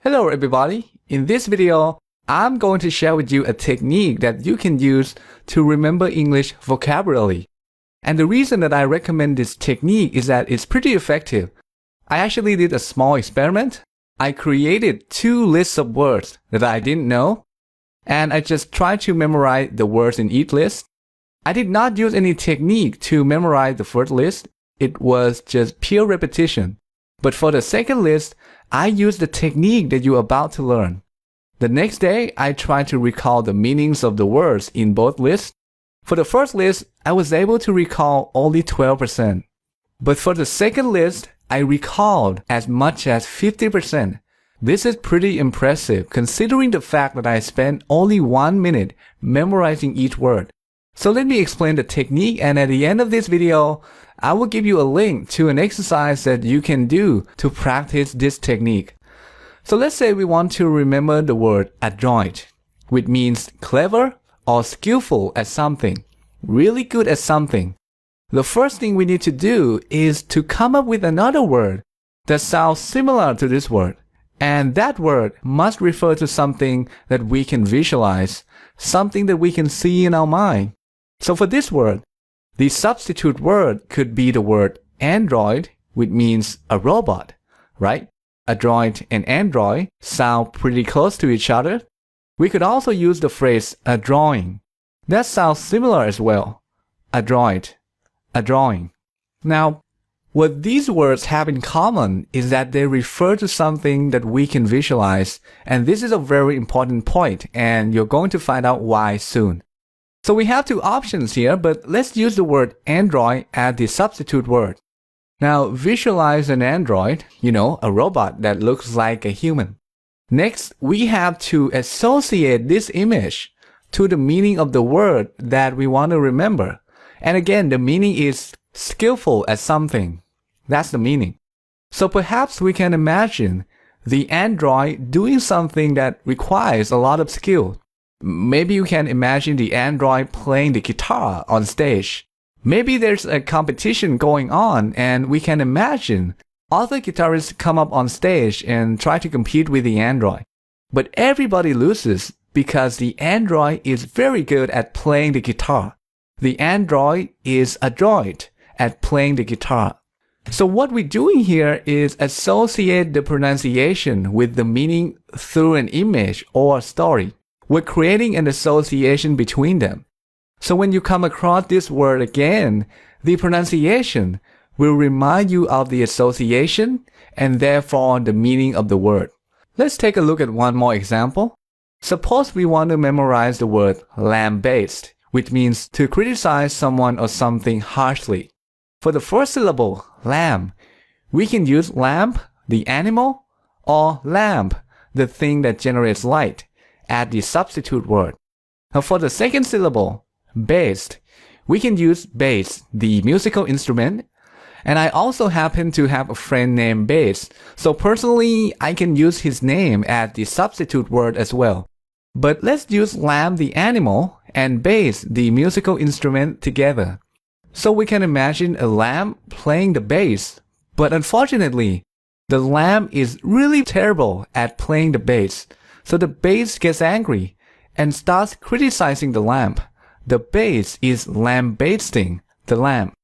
Hello everybody, in this video, I'm going to share with you a technique that you can use to remember English vocabulary. And the reason that I recommend this technique is that it's pretty effective. I actually did a small experiment. I created 2 lists of words that I didn't know, and I just tried to memorize the words in each list. I did not use any technique to memorize the first list. It was just pure repetition. But for the second list, I used the technique that you're about to learn. The next day, I tried to recall the meanings of the words in both lists. For the first list, I was able to recall only 12%. But for the second list, I recalled as much as 50%. This is pretty impressive considering the fact that I spent only 1 minute memorizing each word. So let me explain the technique, and at the end of this video, I will give you a link to an exercise that you can do to practice this technique. So let's say we want to remember the word adroit, which means clever or skillful at something, really good at something. The first thing we need to do is to come up with another word that sounds similar to this word. And that word must refer to something that we can visualize, something that we can see in our mind. So for this word, the substitute word could be the word android, which means a robot, right? Adroit and android sound pretty close to each other. We could also use the phrase a drawing. That sounds similar as well. Adroit, a drawing. Now, what these words have in common is that they refer to something that we can visualize, and this is a very important point, and you're going to find out why soon. So we have 2 options here, but let's use the word android as the substitute word. Now, visualize an android, a robot that looks like a human. Next, we have to associate this image to the meaning of the word that we want to remember. And again, the meaning is skillful at something. That's the meaning. So perhaps we can imagine the android doing something that requires a lot of skill. Maybe you can imagine the android playing the guitar on stage. Maybe there's a competition going on and we can imagine other guitarists come up on stage and try to compete with the android. But everybody loses because the android is very good at playing the guitar. The android is adroit at playing the guitar. So what we're doing here is associate the pronunciation with the meaning through an image or story. We're creating an association between them. So when you come across this word again, the pronunciation will remind you of the association and therefore the meaning of the word. Let's take a look at one more example. Suppose we want to memorize the word lambaste, which means to criticize someone or something harshly. For the first syllable, lamb, we can use lamp, the animal, or lamp, the thing that generates light, as the substitute word. Now for the second syllable, baste, we can use bass, the musical instrument. And I also happen to have a friend named Bass, so personally I can use his name as the substitute word as well. But let's use lamb the animal and bass the musical instrument together. So we can imagine a lamb playing the bass, but unfortunately, the lamb is really terrible at playing the bass. So the bass gets angry and starts criticizing the lamb. The bass is lambasting the lamb.